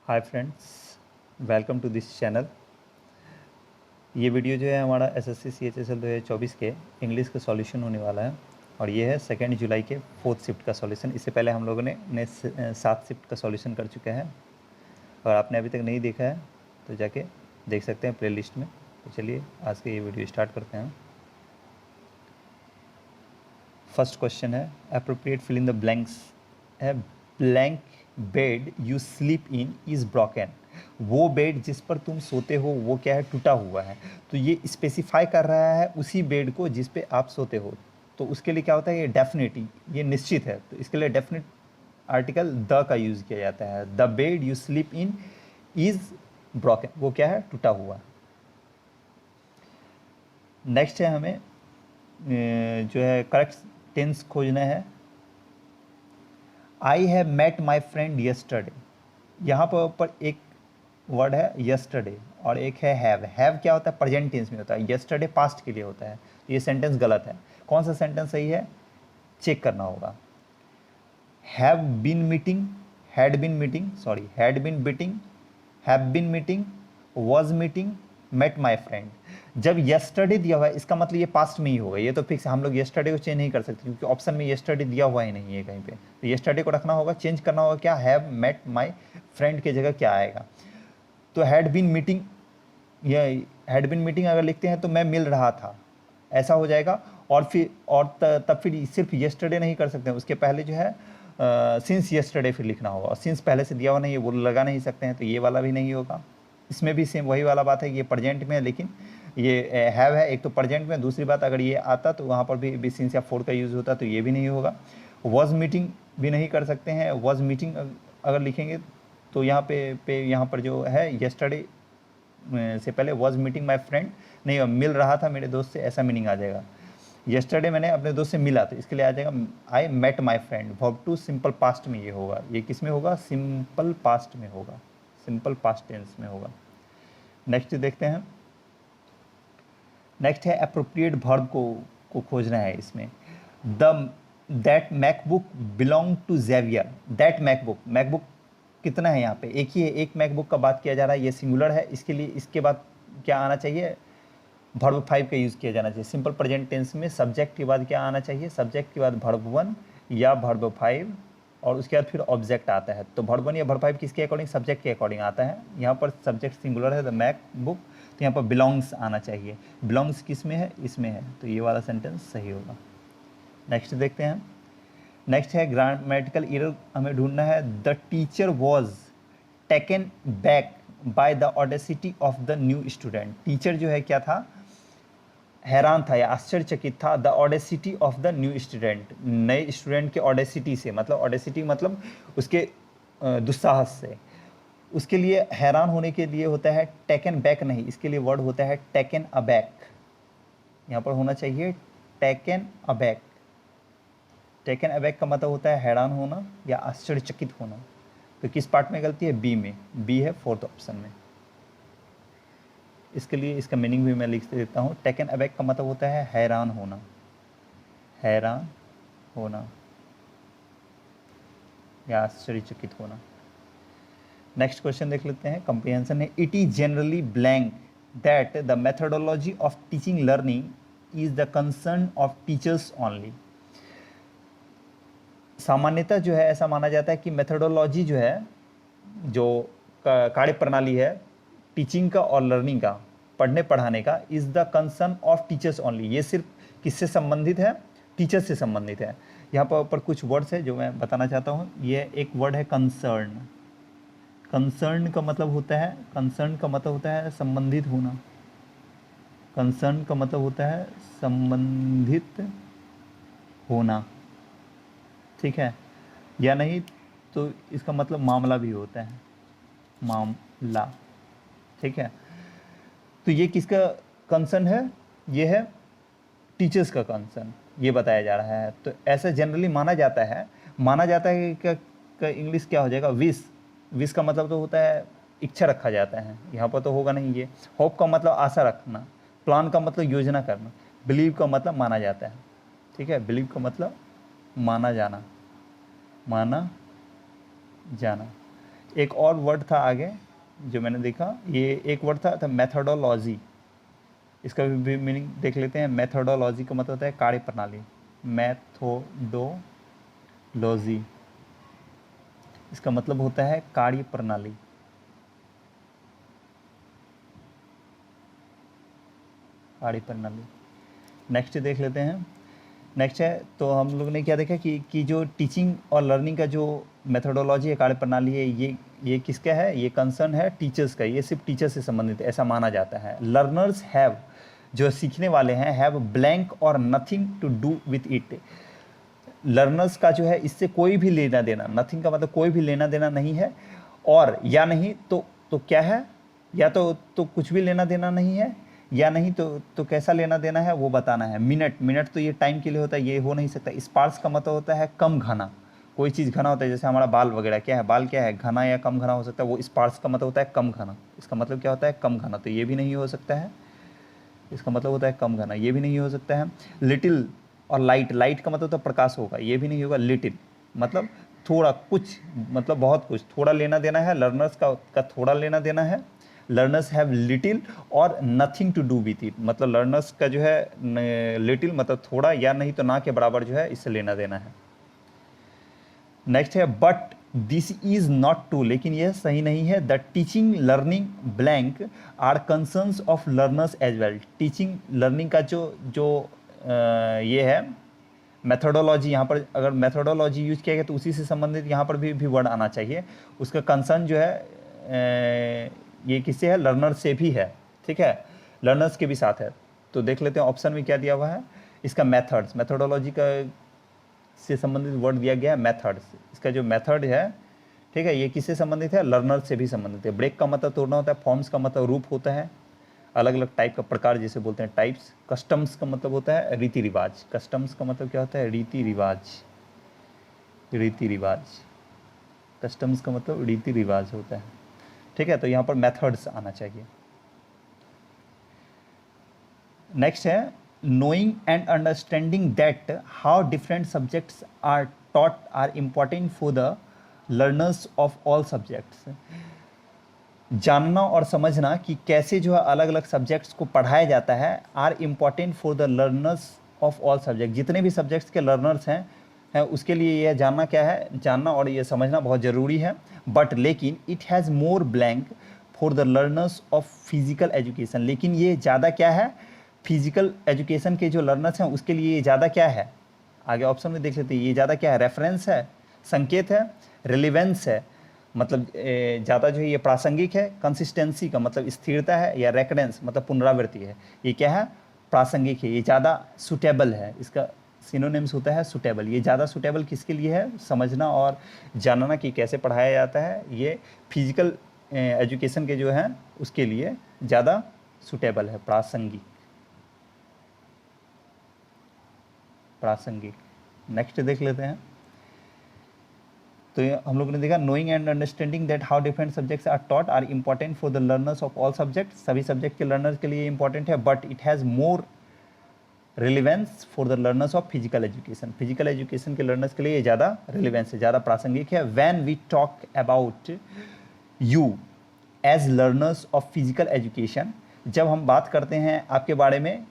Hi friends, welcome to this channel. ये video जो है हमारा एसएससी CHSL 2024 के इंग्लिश का सॉल्यूशन होने वाला है और ये है 2 जुलाई के 4th शिफ्ट का सॉल्यूशन। इससे पहले हम लोगों ने 7 शिफ्ट का सॉल्यूशन कर चुके हैं। अगर आपने अभी तक नहीं देखा है तो जाके देख सकते हैं प्लेलिस्ट में। तो चलिए आज के ये वीडियो स्टार्ट करते हैं। फर्स्ट क्वेश्चन है appropriate fill in the blanks है। Blank bed you sleep in is broken. वो बेड जिस पर तुम सोते हो वो क्या है, टूटा हुआ है। तो ये स्पेसिफाई कर रहा है उसी बेड को जिस पे आप सोते हो। तो उसके लिए क्या होता है, ये डेफिनेट, ये निश्चित है। तो इसके लिए डेफिनेट आर्टिकल द का यूज़ किया जाता है। The bed you sleep in is broken, वो क्या है, टूटा हुआ। नेक्स्ट है हमें जो है करेक्ट टेंस खोजना है। I have met my friend yesterday. यहाँ पर एक वर्ड है यस्टरडे और एक है हैव। हैव क्या होता है, प्रेजेंट टेंस में होता है। यस्टरडे पास्ट के लिए होता है। तो ये सेंटेंस गलत है। कौन सा सेंटेंस सही है, चेक करना होगा। Have been meeting, had been meeting, sorry had been beating, have been meeting, was meeting, met my friend. जब यस्टरडे दिया हुआ है इसका मतलब ये पास्ट में ही होगा। ये तो फिक्स, हम लोग यस्टरडे को चेंज नहीं कर सकते क्योंकि ऑप्शन में यस्टरडे दिया हुआ ही नहीं है कहीं पे। तो यस्टरडे को रखना होगा, चेंज करना होगा। क्या, हैव मेट माई फ्रेंड की जगह क्या आएगा। तो हैड बीन मीटिंग, या हैड बीन मीटिंग अगर लिखते हैं तो मैं मिल रहा था, ऐसा हो जाएगा। और फिर तब फिर सिर्फ यस्टरडे नहीं कर सकते हैं, उसके पहले जो है सिंस यस्टरडे फिर लिखना होगा। और सिंस पहले से दिया हुआ नहीं है, वो लगा नहीं सकते हैं, तो ये वाला भी नहीं होगा। इसमें भी सेम वही वाला बात है कि ये प्रेजेंट में है, लेकिन ये हैव है। एक तो प्रेजेंट में, दूसरी बात अगर ये आता तो वहाँ पर भी सिंस या फोर का यूज़ होता, तो ये भी नहीं होगा। वॉज मीटिंग भी नहीं कर सकते हैं। वॉज मीटिंग अगर लिखेंगे तो यहाँ पर जो है यस्टरडे से पहले वॉज मीटिंग माई फ्रेंड नहीं, मिल रहा था मेरे दोस्त से, ऐसा मीनिंग आ जाएगा। यस्टरडे मैंने अपने दोस्त से मिला, तो इसके लिए आ जाएगा I met my friend. Verb two simple past में ये होगा। ये किस में होगा, सिंपल पास्ट में होगा, सिंपल पास्ट टेंस में होगा। नेक्स्ट देखते हैं। नेक्स्ट है अप्रोप्रिएट वर्ब को खोजना है इसमें। The that MacBook belong to Xavier. That MacBook, MacBook कितना है यहाँ पे, एक ही है, एक मैकबुक का बात किया जा रहा है, ये सिंगुलर है। इसके लिए इसके बाद क्या आना चाहिए, वर्ब 5 का यूज़ किया जाना चाहिए। सिंपल प्रेजेंट टेंस में सब्जेक्ट के बाद क्या आना चाहिए, सब्जेक्ट के बाद वर्ब 1 या वर्ब 5 और उसके बाद फिर ऑब्जेक्ट आता है। तो वर्ब 1 या वर्ब 5 किसके अकॉर्डिंग, सब्जेक्ट के अकॉर्डिंग आता है। यहाँ पर सब्जेक्ट सिंगुलर है, द मैक बुक, तो यहाँ पर बिलोंग्स आना चाहिए। बिलोंग्स किस में है, इसमें है, तो ये वाला सेंटेंस सही होगा। नेक्स्ट देखते हैं। नेक्स्ट है ग्रामेटिकल एरर हमें ढूंढना है। The teacher was taken back by the audacity of the new student. Teacher जो है क्या था, हैरान था या आश्चर्यचकित था। The audacity of the new student, नए स्टूडेंट के ऑडेसिटी से, मतलब ऑडेसिटी मतलब उसके दुस्साहस से। उसके लिए हैरान होने के लिए होता है टेकन बैक नहीं, इसके लिए वर्ड होता है टेकन अबैक। यहाँ पर होना चाहिए टेकन अबैक। टेकन अबैक का मतलब होता है हैरान होना या आश्चर्यचकित होना। तो किस पार्ट में गलती है, बी में। बी है फोर्थ ऑप्शन में। इसके लिए इसका मीनिंग भी मैं लिख देता हूँ। टेकन अबैक का मतलब होता है हैरान होना, हैरान होना या आश्चर्यचकित होना। नेक्स्ट क्वेश्चन देख लेते हैं। कंप्रीहेंशन है। It is generally blank that the methodology of teaching learning is the concern of teachers only. सामान्यतः जो है ऐसा माना जाता है कि मेथडोलॉजी जो है, जो कार्य प्रणाली है टीचिंग का और लर्निंग का, पढ़ने पढ़ाने का, is the concern of teachers only. ये सिर्फ किससे संबंधित है, टीचर्स से संबंधित है। यहाँ पर कुछ वर्ड्स है जो मैं बताना चाहता हूँ। ये एक वर्ड है कंसर्न। कंसर्न का मतलब होता है, कंसर्न का मतलब होता है संबंधित होना। कंसर्न का मतलब होता है संबंधित होना, ठीक है। या नहीं तो इसका मतलब मामला भी होता है, मामला, ठीक है। तो ये किसका कंसर्न है, ये है टीचर्स का कंसर्न, ये बताया जा रहा है। तो ऐसा जनरली माना जाता है कि इंग्लिश क्या हो जाएगा, विश। विश का मतलब तो होता है इच्छा रखा जाता है, यहाँ पर तो होगा नहीं ये। होप का मतलब आशा रखना, प्लान का मतलब योजना करना, बिलीव का मतलब माना जाता है, ठीक है। बिलीव का मतलब माना जाना, माना जाना। एक और वर्ड था आगे जो मैंने देखा, ये एक वर्ड था मेथोडोलॉजी। इसका भी मीनिंग देख लेते हैं। मेथोडोलॉजी का मतलब होता है कार्य प्रणाली। मैथोडोलॉजी इसका मतलब होता है कार्य प्रणाली। कार्य प्रणाली। नेक्स्ट देख लेते हैं। नेक्स्ट है, तो हम लोग ने क्या देखा कि जो टीचिंग और लर्निंग का जो मेथोडोलॉजी है, कार्य प्रणाली है, ये किसका है? ये कंसर्न है टीचर्स का। ये सिर्फ टीचर से संबंधित ऐसा माना जाता है। लर्नर्स हैव, जो सीखने वाले हैं, हैव ब्लैंक और nothing to do with it. Learners का जो है इससे कोई भी लेना देना, नथिंग का मतलब कोई भी लेना देना नहीं है, और या नहीं तो क्या है, या तो कुछ भी लेना देना नहीं है, या नहीं तो कैसा लेना देना है वो बताना है। मिनट तो ये टाइम के लिए होता है, ये हो नहीं सकता। स्पार्स का मतलब होता है कम घना। कोई चीज़ घना होता है, जैसे हमारा बाल वगैरह, क्या है, बाल क्या है, घना या कम घना हो सकता है। वो स्पार्स का मतलब होता है कम घना। इसका मतलब क्या होता है? कम घना। तो ये भी नहीं हो सकता है, इसका मतलब होता है कम घना, ये भी नहीं हो सकता है। लिटिल और लाइट, लाइट का मतलब होता है प्रकाश होगा, ये भी नहीं होगा। लिटिल मतलब थोड़ा, कुछ मतलब बहुत कुछ, थोड़ा लेना देना है। लर्नर्स का थोड़ा लेना देना है। लर्नर्स हैव लिटिल और nothing to do with it, मतलब लर्नर्स का जो है लिटिल मतलब थोड़ा, या नहीं तो ना के बराबर जो है इससे लेना देना है। नेक्स्ट है but this is not true, लेकिन यह सही नहीं है। The teaching learning blank are concerns of learners as well. Teaching learning का जो ये है मेथोडोलॉजी, यहाँ पर अगर मेथोडोलॉजी यूज किया गया तो उसी से संबंधित यहाँ पर भी वर्ड आना चाहिए। उसका कंसर्न जो है ये किससे है? लर्नर से भी है, ठीक है, लर्नर्स के भी साथ है। तो देख लेते हैं ऑप्शन में क्या दिया हुआ है। इसका मेथड्स, मेथोडोलॉजी का से संबंधित वर्ड दिया गया है मेथड्स। इसका जो मेथड है, ठीक है, ये किससे संबंधित है? लर्नर से भी संबंधित है। ब्रेक का मतलब तोड़ना होता है। फॉर्म्स का मतलब रूप होता है, अलग अलग टाइप का प्रकार जिसे बोलते हैं टाइप्स। कस्टम्स का मतलब होता है रीति रिवाज। कस्टम्स का मतलब क्या होता है? रीति रिवाज। रीति रिवाज, कस्टम्स का मतलब रीति रिवाज होता है, ठीक है। तो यहाँ पर मेथड्स आना चाहिए। नेक्स्ट है knowing and understanding that how different subjects are taught are important for the learners of all subjects। जानना और समझना कि कैसे जो है अलग अलग सब्जेक्ट्स को पढ़ाया जाता है, are important for the learners of all subject. जितने भी सब्जेक्ट्स के लर्नर्स हैं उसके लिए यह जानना क्या है? जानना और ये समझना बहुत ज़रूरी है। बट लेकिन it has more blank for the learners of physical education. लेकिन ये ज़्यादा क्या है? फिजिकल एजुकेशन के जो लर्नर्स हैं उसके लिए ये ज़्यादा क्या है? आगे ऑप्शन में देख लेते हैं। ये ज़्यादा क्या है? रेफरेंस है, संकेत है, रिलेवेंस है, मतलब ज़्यादा जो है ये प्रासंगिक है। कंसिस्टेंसी का मतलब स्थिरता है, या रेकरेंस मतलब पुनरावृत्ति है। ये क्या है? प्रासंगिक है। ये ज़्यादा सुटेबल है, इसका सिनोनिम्स होता है सुटेबल। ये ज़्यादा सुटेबल किसके लिए है? समझना और जानना कि कैसे पढ़ाया जाता है, ये फिजिकल एजुकेशन के जो हैं उसके लिए ज़्यादा सुटेबल है, प्रासंगिक। प्रासंगिक। नेक्स्ट देख लेते हैं। तो हम लोग ने देखा knowing and understanding that how different subjects are taught are important for the learners of all subject. सभी सब्जेक्ट के लर्नर्स के लिए इंपॉर्टेंट है, but it has more relevance for the learners of physical education. Physical education के learners के लिए ये ज़्यादा रिलेवेंस है, ज़्यादा प्रासंगिक है। When we talk about you as learners of physical education, जब हम बात करते हैं आपके बारे में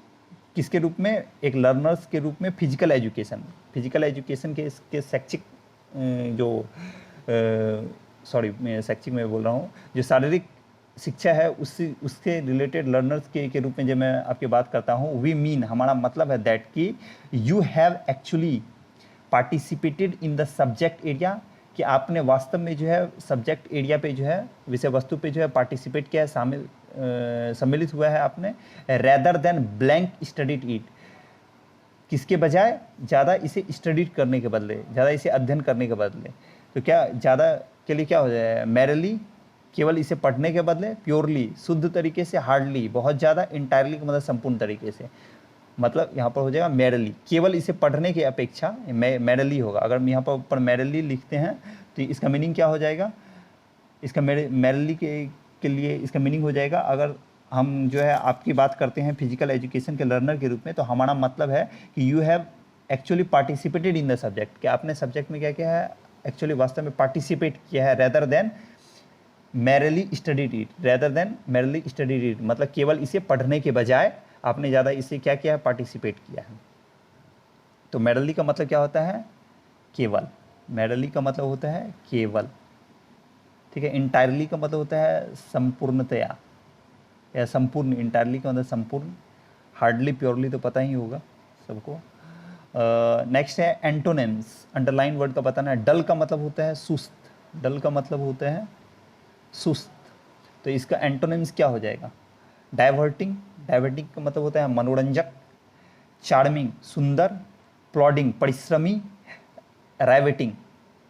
किसके रूप में? एक लर्नर्स के रूप में फिजिकल एजुकेशन। फिजिकल एजुकेशन के इसके शैक्षिक जो मैं शैक्षिक में बोल रहा हूँ, जो शारीरिक शिक्षा है उसके रिलेटेड लर्नर्स के रूप में जब मैं आपकी बात करता हूँ, वी मीन हमारा मतलब है दैट कि you have actually participated in the subject area, कि आपने वास्तव में जो है सब्जेक्ट एरिया पे जो है विषय वस्तु पे जो है पार्टिसिपेट किया है, सम्मिलित हुआ है आपने। Rather than blank studied it, किसके बजाय? ज़्यादा इसे स्टडीड करने के बदले, ज़्यादा इसे अध्ययन करने के बदले। तो क्या ज़्यादा के लिए क्या हो जाए? मैरली, केवल इसे पढ़ने के बदले। प्योरली, शुद्ध तरीके से। हार्डली, बहुत ज़्यादा। इंटायरली का मतलब संपूर्ण तरीके से। मतलब यहाँ पर हो जाएगा मैरली, केवल इसे पढ़ने की अपेक्षा मैरली होगा। अगर हम यहाँ पर ऊपर मैरली लिखते हैं तो इसका मीनिंग क्या हो जाएगा? इसका मैरली के लिए इसका मीनिंग हो जाएगा, अगर हम जो है आपकी बात करते हैं फिजिकल एजुकेशन के लर्नर के रूप में, तो हमारा मतलब है कि you have actually participated in the subject, कि आपने सब्जेक्ट में क्या किया है? एक्चुअली वास्तव में पार्टिसिपेट किया है, rather than merrily studied it rather than merrily studied it, मतलब केवल इसे पढ़ने के बजाय आपने ज़्यादा इसे क्या किया है, पार्टिसिपेट किया है। तो मैरिली का मतलब क्या होता है, केवल। मैरिली का मतलब होता है केवल, ठीक है। इंटायरली का मतलब होता है संपूर्णतया या संपूर्ण, इंटायरली का मतलब संपूर्ण। हार्डली प्योरली तो पता ही होगा सबको। नेक्स्ट है एंटोनिम्स, अंडरलाइन वर्ड का बताना है। डल का मतलब होता है सुस्त, डल का मतलब होता है सुस्त, तो इसका एंटोनिम्स क्या हो जाएगा, डाइवर्टिंग, डाइवर्टिंग का मतलब होता है मनोरंजक, चार्मिंग सुंदर, प्लॉडिंग परिश्रमी, राइवेटिंग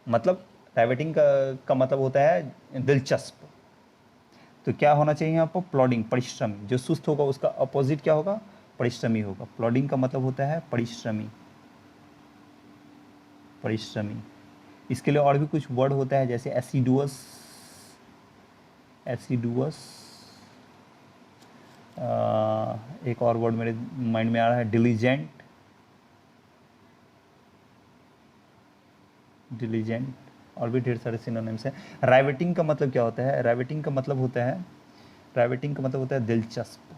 मतलब राइवेटिंग का मतलब होता है दिलचस्प। तो क्या होना चाहिए यहाँ पर, प्लॉडिंग परिश्रमी। जो सुस्त होगा उसका अपोजिट क्या होगा, परिश्रमी होगा। प्लॉडिंग का मतलब होता है परिश्रमी, परिश्रमी। इसके लिए और भी कुछ वर्ड होता है जैसे एसिडुअस, एसिडुअस, एक और वर्ड मेरे माइंड में आ रहा है डिलीजेंट, डिलीजेंट, और भी ढेर सारे सिनोनिम्स हैं। राइवेटिंग का मतलब क्या होता है, राइवेटिंग का मतलब होता है, राइवेटिंग का मतलब होता है दिलचस्प,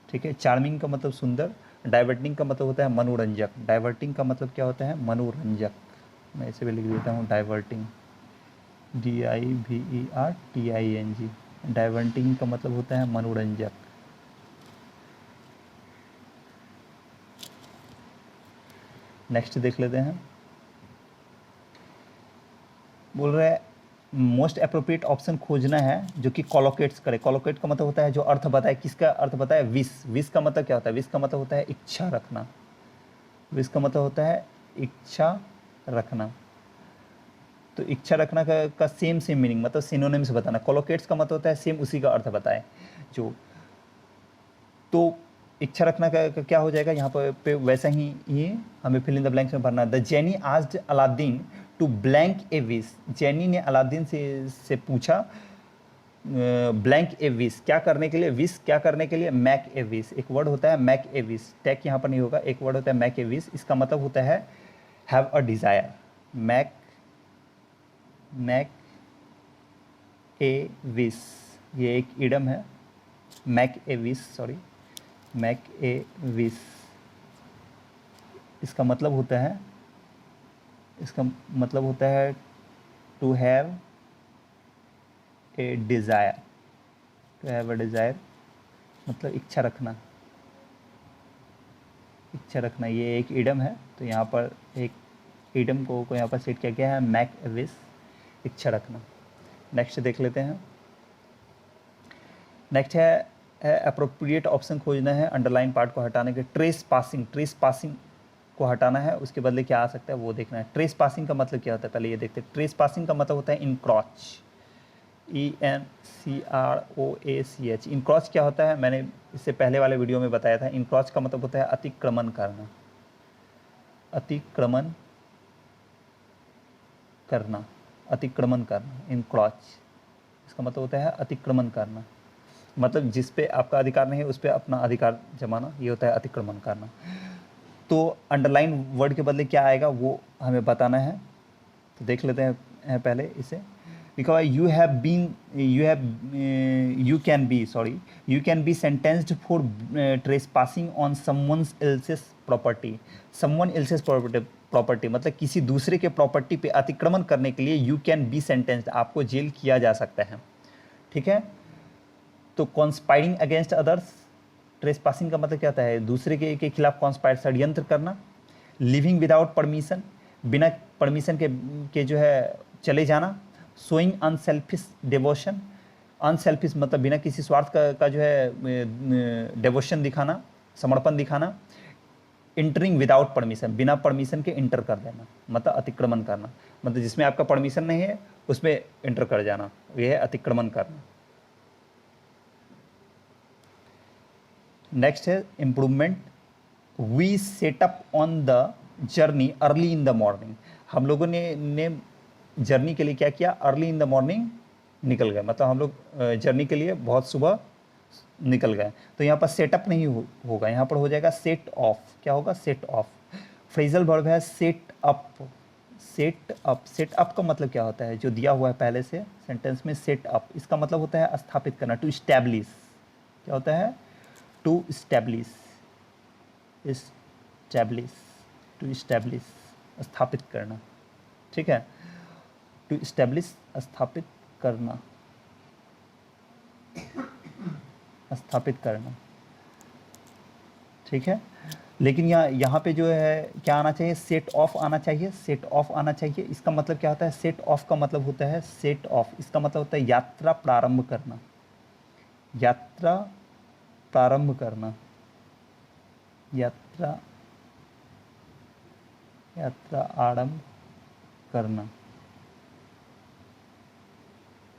ठीक है। चार्मिंग का मतलब सुंदर, डाइवर्टिंग का मतलब होता है मनोरंजक, डाइवर्टिंग का मतलब क्या होता है, मनोरंजक। मैं इसे भी लिख देता हूँ डाइवर्टिंग, DIVERTING, डाइवर्टिंग का मतलब होता है मनोरंजक। नेक्स्ट देख लेते हैं, बोल रहे हैं मोस्ट अप्रोप्रिएट ऑप्शन खोजना है जो कि कोलोकेट्स करे। कोलोकेट का मतलब होता है जो अर्थ बताए, किसका अर्थ बताए, विश। विश का मतलब क्या होता है, विश का मतलब होता है इच्छा रखना, विश का मतलब होता है इच्छा रखना। तो इच्छा रखना का सेम सेम मीनिंग, मतलब सिनोनिम्स बताना। कोलोकेट्स का मतलब होता है सेम उसी का अर्थ बताए जो। तो इच्छा रखना का क्या हो जाएगा यहाँ पे वैसा ही ये हमें फिल इन द ब्लैंक्स में भरना। The genie asked Aladdin to blank a wish, genie ने अलादीन से पूछा ब्लैंक ए विश, क्या करने के लिए, विश क्या करने के लिए, मैक ए विश। एक वर्ड होता है मैक ए विश, टैक यहाँ पर नहीं होगा, एक वर्ड होता है मैक ए विश, इसका मतलब होता है have a desire. Make, make a wish, ये एक इडम है, make a wish, sorry, make a wish. इसका मतलब होता है, इसका मतलब होता है to have a desire, to have a desire मतलब इच्छा रखना, इच्छा रखना। ये एक इडम है, तो यहाँ पर एक इडम को यहाँ पर सेट किया गया है, मैक ए विश, इच्छा रखना। नेक्स्ट देख लेते हैं, नेक्स्ट है अप्रोप्रिएट ऑप्शन खोजना है, अंडरलाइन पार्ट को हटाने के। ट्रेस पासिंग, ट्रेस पासिंग को हटाना है, उसके बदले क्या आ सकता है वो देखना है। ट्रेस पासिंग का मतलब क्या होता है पहले ये देखते हैं। ट्रेस पासिंग का मतलब होता है इनक्रॉच, ENCROACH। इनक्रॉच क्या होता है, मैंने इससे पहले वाले वीडियो में बताया था। इनक्रॉच का मतलब होता है अतिक्रमण करना, अतिक्रमण करना, अतिक्रमण करना, इनक्रॉच। इसका मतलब होता है अतिक्रमण करना, मतलब जिस पे आपका अधिकार नहीं है उस पर अपना अधिकार जमाना, ये होता है अतिक्रमण करना। तो अंडरलाइन वर्ड के बदले क्या आएगा वो हमें बताना है, तो देख लेते हैं पहले इसे। लिखा हुआ है you have been, you can be, sorry, you can be sentenced for trespassing on someone's else's property. Someone else's property मतलब किसी दूसरे के प्रॉपर्टी पे अतिक्रमण करने के लिए यू कैन बी सेंटेंस्ड, आपको जेल किया जा सकता है, ठीक है। तो conspiring against others, trace passing का मतलब क्या होता है, दूसरे के खिलाफ कॉन्स्पायर, षड्यंत्र करना। लिविंग विदाउट परमिशन, बिना परमिशन के जो है चले जाना। शोइंग अनसेल्फिश डिवोशन, अनसेल्फिश मतलब बिना किसी स्वार्थ का जो है डिवोशन दिखाना, समर्पण दिखाना। इंटरिंग विदाउट परमिशन, बिना परमिशन के इंटर कर देना, मतलब अतिक्रमण करना, मतलब जिसमें आपका परमिशन नहीं है उसमें इंटर कर जाना, यह है अतिक्रमण करना। नेक्स्ट है improvement. We set up on the journey early in the morning, हम लोगों ने जर्नी के लिए क्या किया, अर्ली इन द मॉर्निंग निकल गए, मतलब हम लोग जर्नी के लिए बहुत सुबह निकल गए। तो यहाँ पर सेटअप नहीं होगा, यहाँ पर हो जाएगा सेट ऑफ। क्या होगा, सेट ऑफ। फ्रेजल वर्ब है set up, set up, set up का मतलब क्या होता है, जो दिया हुआ है पहले से सेंटेंस में, सेट अप इसका मतलब होता है स्थापित करना, टू स्टैब्लिश। क्या होता है? To establish, establish, to establish, स्थापित करना। ठीक है, टू स्टैब्लिश, स्थापित करना, स्थापित करना। ठीक है, लेकिन यहाँ पे जो है क्या आना चाहिए, सेट ऑफ आना चाहिए, सेट ऑफ आना चाहिए। इसका मतलब क्या होता है, सेट ऑफ का मतलब होता है, सेट ऑफ इसका मतलब होता है यात्रा प्रारंभ करना, यात्रा प्रारंभ करना, यात्रा, यात्रा आरंभ करना,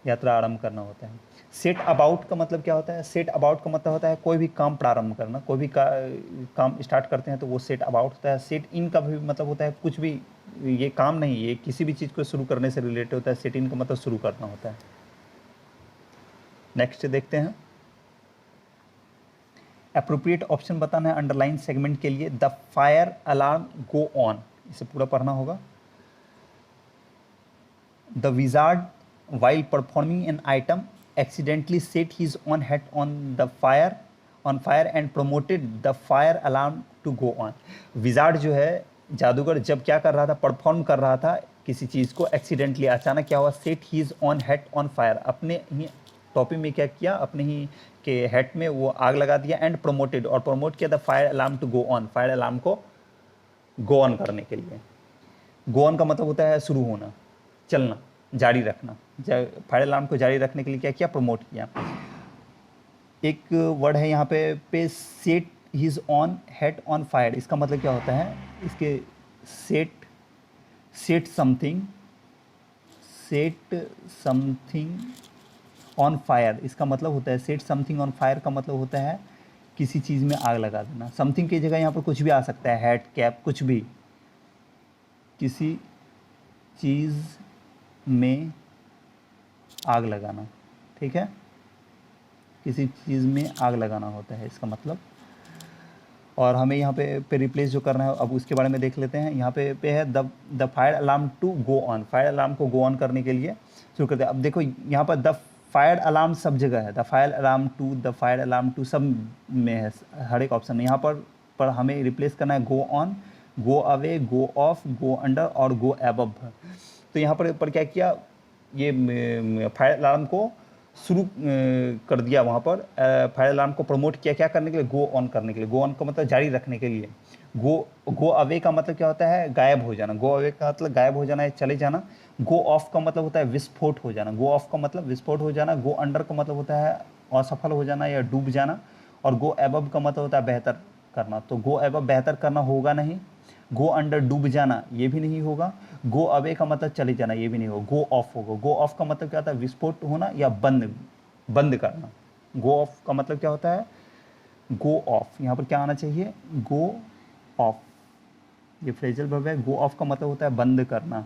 यात्रा आरंभ करना होता है। सेट अबाउट का मतलब क्या होता है, सेट अबाउट का मतलब होता है कोई भी काम प्रारंभ करना, कोई भी काम स्टार्ट करते हैं तो वो सेट अबाउट होता है। सेट इन का भी मतलब होता है कुछ भी, ये काम नहीं, ये किसी भी चीज़ को शुरू करने से रिलेटेड होता है। सेट इन का मतलब शुरू करना होता है। नेक्स्ट देखते हैं, एप्रोप्रिएट ऑप्शन बताना है अंडरलाइन सेगमेंट के लिए। The fire alarm go on, इसे पूरा पढ़ना होगा। The wizard while performing an item accidentally set his own hat on fire and promoted the fire alarm to go on। Wizard जो है जादूगर जब क्या कर रहा था, परफॉर्म कर रहा था किसी चीज़ को, एक्सीडेंटली अचानक क्या हुआ, set his on hat on fire, अपने ही टोपी में क्या किया, अपने ही के हैट में वो आग लगा दिया। एंड प्रोमोटेड, और प्रमोट किया the fire alarm to go on, fire alarm को गो ऑन करने के लिए। गो ऑन का मतलब होता है शुरू होना, चलना, जारी रखना। फायर अलार्म को जारी रखने के लिए क्या किया, प्रमोट किया। एक वर्ड है यहाँ पे set his on head on fire, इसका मतलब क्या होता है, इसके set something, set something on fire, इसका मतलब होता है, सेट समथिंग ऑन फायर का मतलब होता है किसी चीज़ में आग लगा देना। समथिंग की जगह यहाँ पर कुछ भी आ सकता है, हैट, कैप, कुछ भी, किसी चीज़ में आग लगाना। ठीक है, किसी चीज़ में आग लगाना होता है इसका मतलब। और हमें यहाँ पे रिप्लेस जो करना है, अब उसके बारे में देख लेते हैं। यहाँ पे है the fire alarm to go on, fire alarm को गो ऑन करने के लिए शुरू करते हैं। अब देखो यहाँ पर द फायर अलार्म सब जगह है, the fire alarm to, the fire alarm to सब में है, हर एक ऑप्शन में। यहाँ पर हमें रिप्लेस करना है go on, go away, go of, go under और गो अबव। तो यहाँ पर क्या किया, ये फायर अलार्म को शुरू कर दिया, वहाँ पर फायर अलार्म को प्रमोट किया, क्या करने के लिए, गो ऑन करने के लिए। गो ऑन का मतलब जारी रखने के लिए। गो अवे का मतलब क्या होता है, गायब हो जाना। गो अवे का मतलब गायब हो जाना है, चले जाना। गो ऑफ का मतलब होता है विस्फोट हो जाना, गो ऑफ का मतलब विस्फोट हो जाना। गो अंडर का मतलब होता है असफल हो जाना या डूब जाना। और गो अबव का मतलब होता है बेहतर करना। तो गो अबव बेहतर करना होगा नहीं, गो अंडर डूब जाना ये भी नहीं होगा, गो अवे का मतलब चले जाना ये भी नहीं होगा, गो ऑफ होगा। गो ऑफ का मतलब क्या होता है, विस्फोट होना या बंद करना। गो ऑफ का मतलब क्या होता है, गो ऑफ, यहाँ पर क्या आना चाहिए, गो ऑफ, ये फ्रेजल वर्ब है। गो ऑफ का मतलब होता है बंद करना।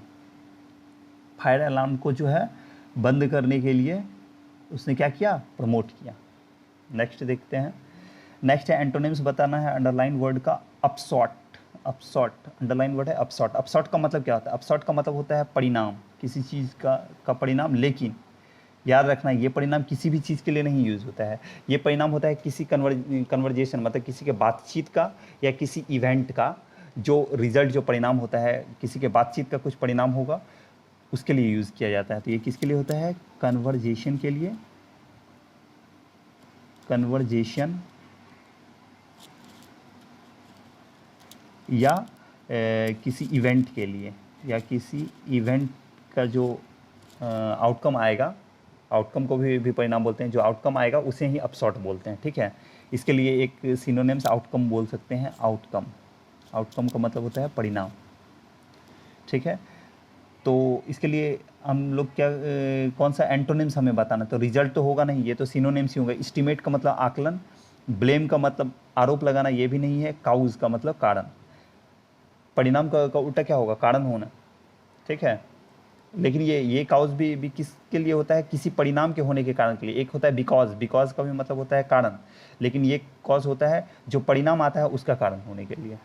फायर अलार्म को जो है बंद करने के लिए उसने क्या किया, प्रमोट किया। नेक्स्ट देखते हैं, नेक्स्ट है एंटोनिम्स बताना है अंडरलाइन वर्ड का। अपसॉट, अपसॉट अंडरलाइन वर्ड है अपसॉट। अपसॉट का मतलब क्या होता है, अपसॉट का मतलब होता है परिणाम, किसी चीज़ का परिणाम। लेकिन याद रखना ये परिणाम किसी भी चीज़ के लिए नहीं यूज़ होता है। ये परिणाम होता है किसी कन्वर्जेशन, मतलब किसी के बातचीत का या किसी इवेंट का जो रिजल्ट, जो परिणाम होता है, किसी के बातचीत का कुछ परिणाम होगा, उसके लिए यूज़ किया जाता है। तो ये किसके लिए होता है, कन्वर्जेशन के लिए, कन्वर्जेशन या किसी इवेंट के लिए, या किसी इवेंट का जो आउटकम आएगा, आउटकम को भी परिणाम बोलते हैं, जो आउटकम आएगा उसे ही अपसॉट बोलते हैं। ठीक है, इसके लिए एक सिनोनिम्स आउटकम बोल सकते हैं, आउटकम। आउटकम का मतलब होता है परिणाम। ठीक है, तो इसके लिए हम लोग क्या कौन सा एंटोनिम्स हमें बताना, तो रिजल्ट तो होगा नहीं, ये तो सिनोनिम्स ही होगा। एस्टिमेट का मतलब आकलन, ब्लेम का मतलब आरोप लगाना, ये भी नहीं है। काउज का मतलब कारण, परिणाम का उल्टा क्या होगा, कारण होना। ठीक है, लेकिन ये काउज भी किसके लिए होता है, किसी परिणाम के होने के कारण के लिए। एक होता है बिकॉज, बिकॉज का भी मतलब होता है कारण, लेकिन ये कॉज होता है जो परिणाम आता है उसका कारण होने के लिए।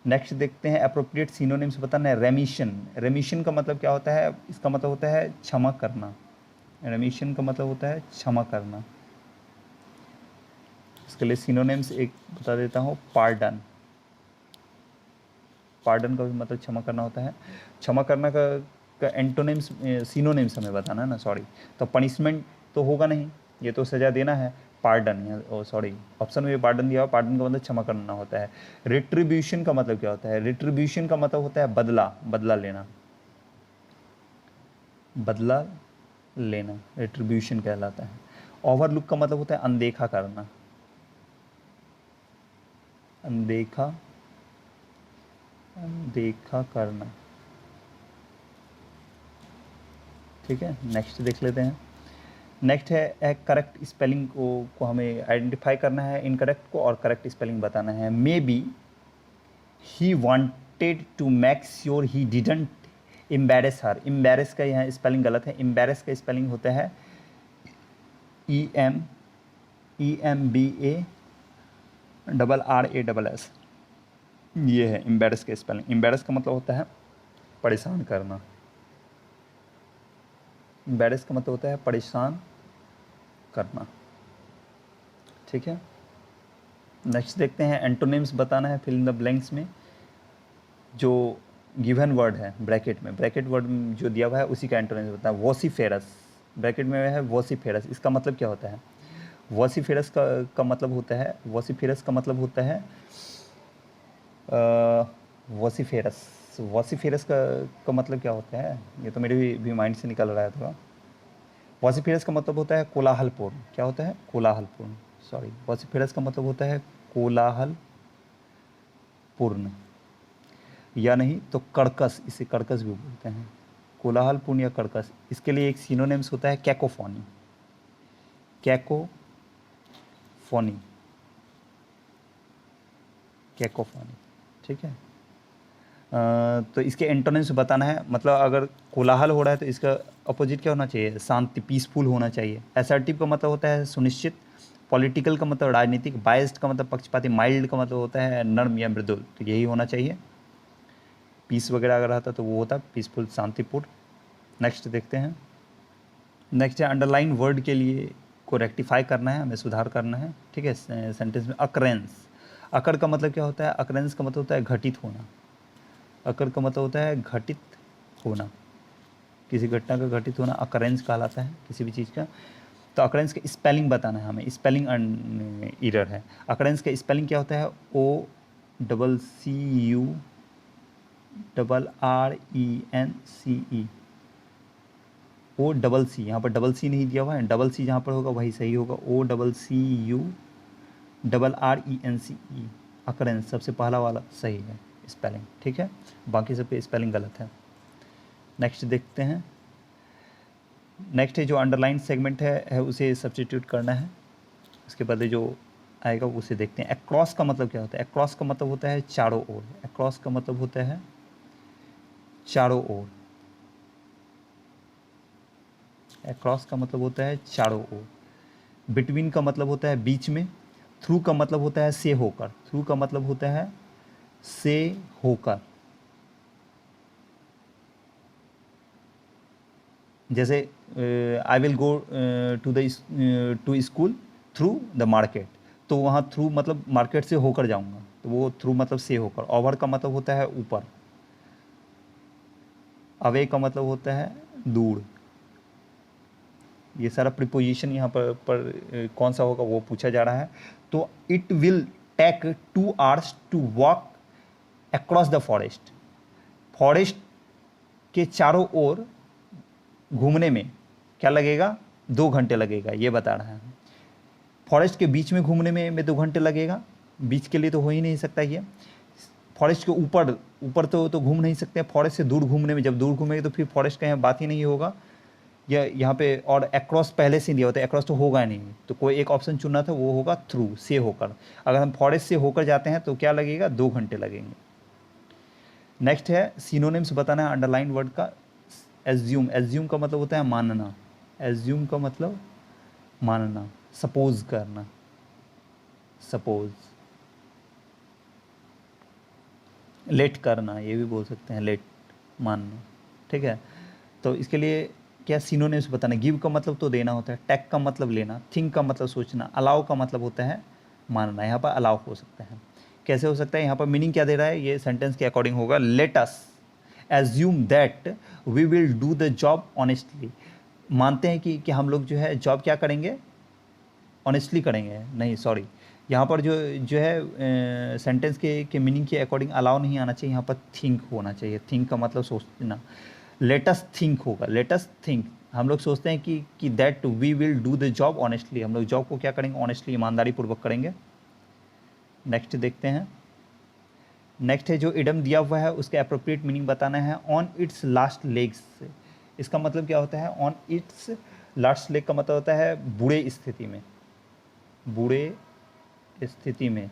नेक्स्ट देखते हैं अप्रोप्रिएट सिनोनिम्स बताना है। रेमिशन, रेमिशन का मतलब क्या होता है? इसका मतलब होता है क्षमा करना। रेमिशन का मतलब होता है क्षमा करना। इसके लिए सिनोनिम्स एक बता देता हूँ, पार्डन। पार्डन का भी मतलब क्षमा करना होता है। क्षमा करना का एंटोनिम्स, सिनोनिम्स हमें बताना है ना, सॉरी। तो पनिशमेंट तो होगा नहीं, ये तो सज़ा देना है। पार्डन, ओ सॉरी, ऑप्शन में पार्डन दिया हुआ, पार्डन का मतलब क्षमा करना होता है। रिट्रीब्यूशन का मतलब क्या होता है? रिट्रीब्यूशन का मतलब होता है बदला, बदला लेना, बदला लेना रिट्रीब्यूशन कहलाता है। ओवरलुक का मतलब होता है अनदेखा करना, अनदेखा, अनदेखा करना। ठीक है, नेक्स्ट देख लेते हैं। नेक्स्ट है करेक्ट स्पेलिंग को हमें आइडेंटिफाई करना है, इनकरेक्ट को, और करेक्ट स्पेलिंग बताना है। May be he wanted to make sure he didn't embarrass her. Embarrass का यहाँ स्पेलिंग गलत है। एम्बेरस का स्पेलिंग होता है EMBARRASS। ये है एम्बेरस का स्पेलिंग। एम्बेरस का मतलब होता है परेशान करना। एम्बेरस का मतलब होता है परेशान करना। ठीक है, नेक्स्ट देखते हैं एंटोनिम्स बताना है, फिल इन द ब्लैंक्स में। जो गिवन वर्ड है ब्रैकेट में, ब्रैकेट वर्ड जो दिया हुआ है उसी का एंटोनिम्स बताना है। वोसिफेरस, ब्रैकेट में है वोसिफेरस, इसका मतलब क्या होता है? वोसिफेरस का मतलब होता है, वोसिफेरस का मतलब होता है वोसिफेरस, वोसिफेरस का मतलब क्या होता है? ये तो मेरे भी माइंड से निकल रहा है थोड़ा। वॉसिफेरस का मतलब होता है कोलाहलपूर्ण। क्या होता है? कोलाहलपूर्ण, सॉरी। वॉसिफेरस का मतलब होता है कोलाहलपूर्ण, या नहीं तो कर्कश, इसे कर्कश भी बोलते हैं। कोलाहलपूर्ण या कर्कश। इसके लिए एक सिनोनिम्स होता है कैकोफोनी, कैकोफोनी, कैकोफोनी। ठीक है, तो इसके एंटोनिम्स बताना है। मतलब अगर कोलाहल हो रहा है तो इसका अपोजिट क्या होना चाहिए? शांति, पीसफुल होना चाहिए। असर्टिव का मतलब होता है सुनिश्चित। पॉलिटिकल का मतलब राजनीतिक। बायस्ड का मतलब पक्षपाती। माइल्ड का मतलब होता है नर्म या मृदुल। तो यही होना चाहिए। पीस वगैरह अगर रहता तो वो होता पीसफुल, शांतिपूर्ण। नेक्स्ट देखते हैं। नेक्स्ट है अंडरलाइन वर्ड के लिए को रेक्टिफाई करना है, हमें सुधार करना है। ठीक है, सेंटेंस में अकरेंस। अकर का मतलब क्या होता है? अकरेंस का मतलब होता है घटित होना। अकर का मतलब होता है घटित होना, किसी घटना का घटित होना अकरेंस कहलाता है, किसी भी चीज़ का। तो अकरेंस का स्पेलिंग बताना है हमें। स्पेलिंग एरर है। अकरेंस का स्पेलिंग क्या होता है? OCCURRENCE। OCC, यहाँ पर डबल सी नहीं दिया हुआ है, डबल सी जहाँ पर होगा वही सही होगा। OCCURRENCE। अकरेंस सबसे पहला वाला सही है स्पेलिंग। ठीक है, बाकी सब पे स्पेलिंग गलत है। नेक्स्ट देखते हैं। नेक्स्ट है जो अंडरलाइन सेगमेंट है उसे सब्स्टिट्यूट करना है। उसके बाद जो आएगा उसे देखते हैं। अक्रॉस का मतलब क्या होता है? अक्रॉस का मतलब होता है चारों ओर। अक्रॉस का मतलब होता है चारों ओर। अक्रॉस का मतलब होता है चारों ओर। बिटवीन का मतलब होता है बीच में। थ्रू का मतलब होता है से होकर। थ्रू का मतलब होता है से होकर। जैसे I will go to school through the market. तो वहाँ थ्रू मतलब मार्केट से होकर जाऊँगा, तो वो थ्रू मतलब से होकर। ओवर का मतलब होता है ऊपर। अवे का मतलब होता है दूर। ये सारा प्रीपोजिशन यहाँ पर कौन सा होगा वो पूछा जा रहा है। तो it will take 2 hours to walk across the forest. Forest के चारों ओर घूमने में क्या लगेगा? 2 घंटे लगेगा, ये बता रहा है। फॉरेस्ट के बीच में घूमने में 2 घंटे लगेगा, बीच के लिए तो हो ही नहीं सकता ये। फॉरेस्ट के ऊपर ऊपर तो घूम नहीं सकते। फॉरेस्ट से दूर घूमने में, जब दूर घूमेंगे तो फिर फॉरेस्ट का यहाँ बात ही नहीं होगा। या यहाँ पे और अक्रॉस पहले से दिया होता है, अक्रॉस तो होगा नहीं, तो कोई एक ऑप्शन चुनना था, वो होगा थ्रू, से होकर। अगर हम फॉरेस्ट से होकर जाते हैं तो क्या लगेगा? 2 घंटे लगेंगे। नेक्स्ट है सिनोनिम्स बताना है अंडरलाइन वर्ड का। एज्यूम, एज्यूम का मतलब होता है मानना। एज्यूम का मतलब मानना, सपोज करना, सपोज। लेट करना, ये भी बोल सकते हैं, लेट मानना, ठीक है। तो इसके लिए क्या सिनोनिम्स बताना, गिव का मतलब तो देना होता है, टेक का मतलब लेना, थिंक का मतलब सोचना, अलाउ का मतलब होता है मानना। यहाँ पर अलाउ हो सकता है, कैसे हो सकता है, यहाँ पर मीनिंग क्या दे रहा है, ये सेंटेंस के अकॉर्डिंग होगा, let us assume that we will do the job honestly. मानते हैं कि हम लोग जो है जॉब क्या करेंगे, ऑनेस्टली करेंगे, नहीं सॉरी, यहाँ पर जो है सेंटेंस के मीनिंग के अकॉर्डिंग अलाउ नहीं आना चाहिए, यहाँ पर थिंक होना चाहिए। थिंक का मतलब सोचना, लेटस थिंक होगा, लेटस थिंक, हम लोग सोचते हैं कि that we will do the job honestly, हम लोग जॉब को क्या करेंगे, ऑनेस्टली, ईमानदारी पूर्वक करेंगे। नेक्स्ट देखते हैं, नेक्स्ट है जो इडम दिया हुआ है उसके अप्रोप्रिएट मीनिंग बताना है, ऑन इट्स लास्ट लेग्स। इसका मतलब क्या होता है, ऑन इट्स लास्ट लेग का मतलब होता है बुरे स्थिति में, बुरे स्थिति में,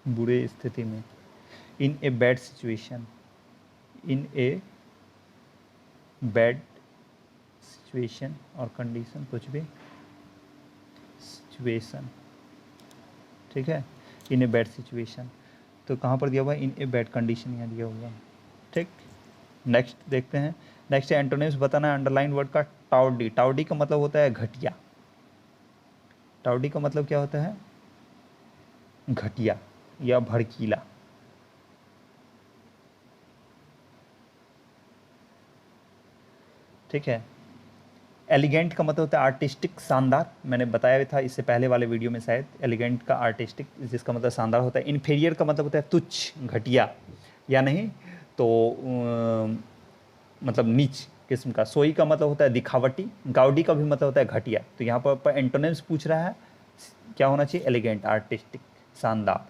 बुरे स्थिति में, in a bad situation, in a bad situation और कंडीशन, कुछ भी सिचुएशन, ठीक है, इन ए बैड सिचुएशन। तो कहाँ पर दिया हुआ है, इन ए बैड कंडीशन, यहाँ दिया हुआ है, ठीक। नेक्स्ट देखते हैं, नेक्स्ट है एंटोनिम्स बताना है, अंडरलाइन वर्ड का टाउडी। टाउडी का मतलब होता है घटिया, टाउडी का मतलब क्या होता है, घटिया या भड़कीला। ठीक है। एलिगेंट का मतलब होता है आर्टिस्टिक, शानदार, मैंने बताया था इससे पहले वाले वीडियो में शायद, एलिगेंट का आर्टिस्टिक, जिसका मतलब शानदार होता है। इन्फीरियर का मतलब होता है तुच्छ, घटिया, या नहीं तो मतलब नीच किस्म का। सोई का मतलब होता है दिखावटी, गाउडी का भी मतलब होता है घटिया। तो यहाँ पर एंटोनिम्स पूछ रहा है, क्या होना चाहिए, एलिगेंट, आर्टिस्टिक, शानदार।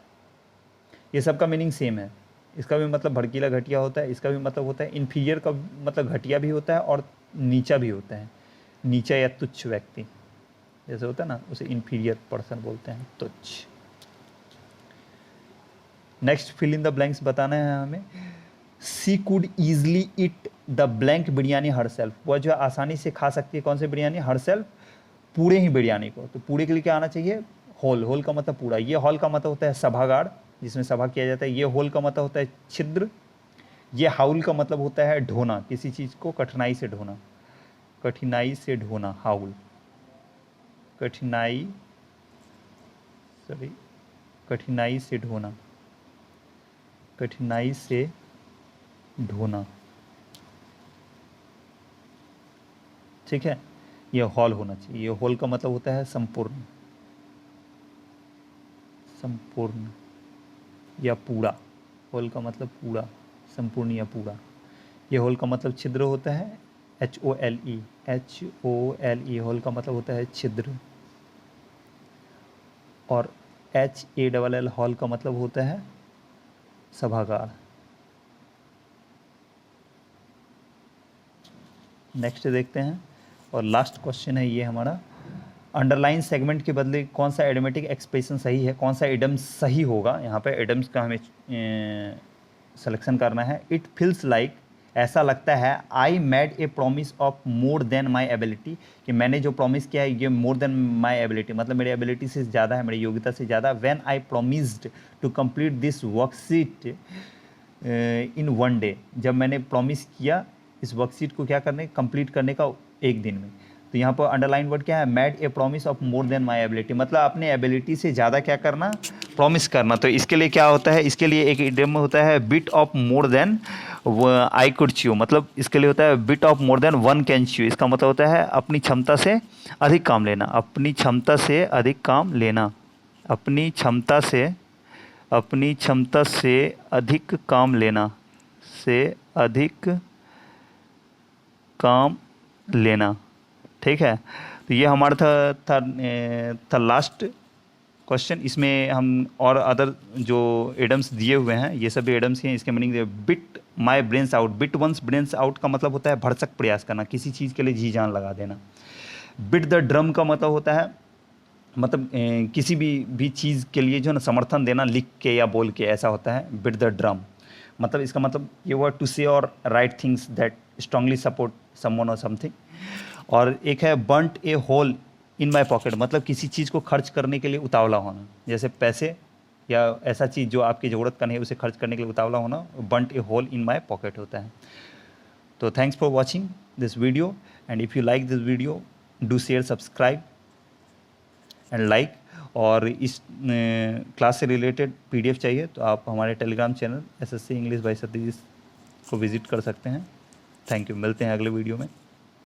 ये सब का मीनिंग सेम है, इसका भी मतलब भड़कीला, घटिया होता है, इसका भी मतलब होता है इन्फीरियर का मतलब घटिया भी होता है और नीचा भी होता है, नीचा या तुच्छ व्यक्ति जैसे होता है ना, उसे इन्फीरियर पर्सन बोलते हैं, तुच्छ। Next fill in the blanks बताना है हमें। She could easily eat the blank biryani herself, वह जो आसानी से खा सकती है कौन सी बिरयानी, हर सेल्फ, पूरे ही बिरयानी को। तो पूरे के लिए क्या आना चाहिए, होल, होल का मतलब पूरा। ये हॉल का मतलब होता है सभागार जिसमें सभा किया जाता है, ये होल का मतलब होता है छिद्र, ये हाउल का मतलब होता है ढोना, किसी चीज़ को कठिनाई से ढोना, कठिनाई से ढोना, हाउल, कठिनाई, सॉरी, कठिनाई से ढोना, कठिनाई से ढोना, ठीक है। ये हॉल होना चाहिए, ये हॉल का मतलब होता है संपूर्ण, संपूर्ण या पूरा, होल का मतलब पूरा, संपूर्ण या पूरा। ये होल का मतलब छिद्र होता है, HOLE, HOLE, होल का मतलब होता है छिद्र। और HALL, हॉल का मतलब होता है सभागार। नेक्स्ट देखते हैं, और लास्ट क्वेश्चन है ये हमारा, अंडरलाइन सेगमेंट के बदले कौन सा एडमेटिक एक्सप्रेशन सही है, कौन सा एडम्स सही होगा। यहाँ पे एडम्स का हमें सिलेक्शन करना है। इट फील्स लाइक, ऐसा लगता है, I made a promise of more then my ability, कि मैंने जो प्रॉमिस किया है ये मोर देन माई एबिलिटी, मतलब मेरी एबिलिटी से ज़्यादा है, मेरी योग्यता से ज़्यादा। When I promised to complete this worksheet in one day, जब मैंने प्रॉमिस किया इस वर्कशीट को क्या करने, कंप्लीट करने का एक दिन में। तो यहाँ पर अंडरलाइन वर्ड क्या है, made a promise of more then my ability, मतलब अपने एबिलिटी से ज़्यादा क्या करना, प्रॉमिस करना। तो इसके लिए क्या होता है, इसके लिए एक इडियम होता है bit off more than I could chew, मतलब इसके लिए होता है bit off more than one can chew. इसका मतलब होता है अपनी क्षमता से अधिक काम लेना, अपनी क्षमता से अधिक काम लेना, अपनी क्षमता से, अपनी क्षमता से अधिक काम लेना, से अधिक काम लेना, ठीक है। तो ये हमारा था लास्ट क्वेश्चन। इसमें हम और अदर जो एडम्स दिए हुए हैं, ये सभी एडम्स हैं, इसके meaning beat my brains out, beat one's brains out का मतलब होता है भरसक प्रयास करना, किसी चीज़ के लिए जी जान लगा देना। बिट द ड्रम का मतलब होता है, मतलब किसी भी चीज़ के लिए जो है ना समर्थन देना, लिख के या बोल के, ऐसा होता है बिट द ड्रम। मतलब इसका मतलब ये हुआ to say or write things that strongly support someone or something. और एक है burnt a hole in my pocket, मतलब किसी चीज़ को खर्च करने के लिए उतावला होना, जैसे पैसे या ऐसा चीज़ जो आपकी ज़रूरत का नहीं है उसे खर्च करने के लिए उतावला होना बंट ए होल इन माई पॉकेट होता है। तो thanks for watching this video, and if you like this video do share, subscribe and like. और इस क्लास से रिलेटेड PDF चाहिए तो आप हमारे Telegram channel SSC English by Satish को विज़िट कर सकते हैं। थैंक यू, मिलते हैं अगले वीडियो में।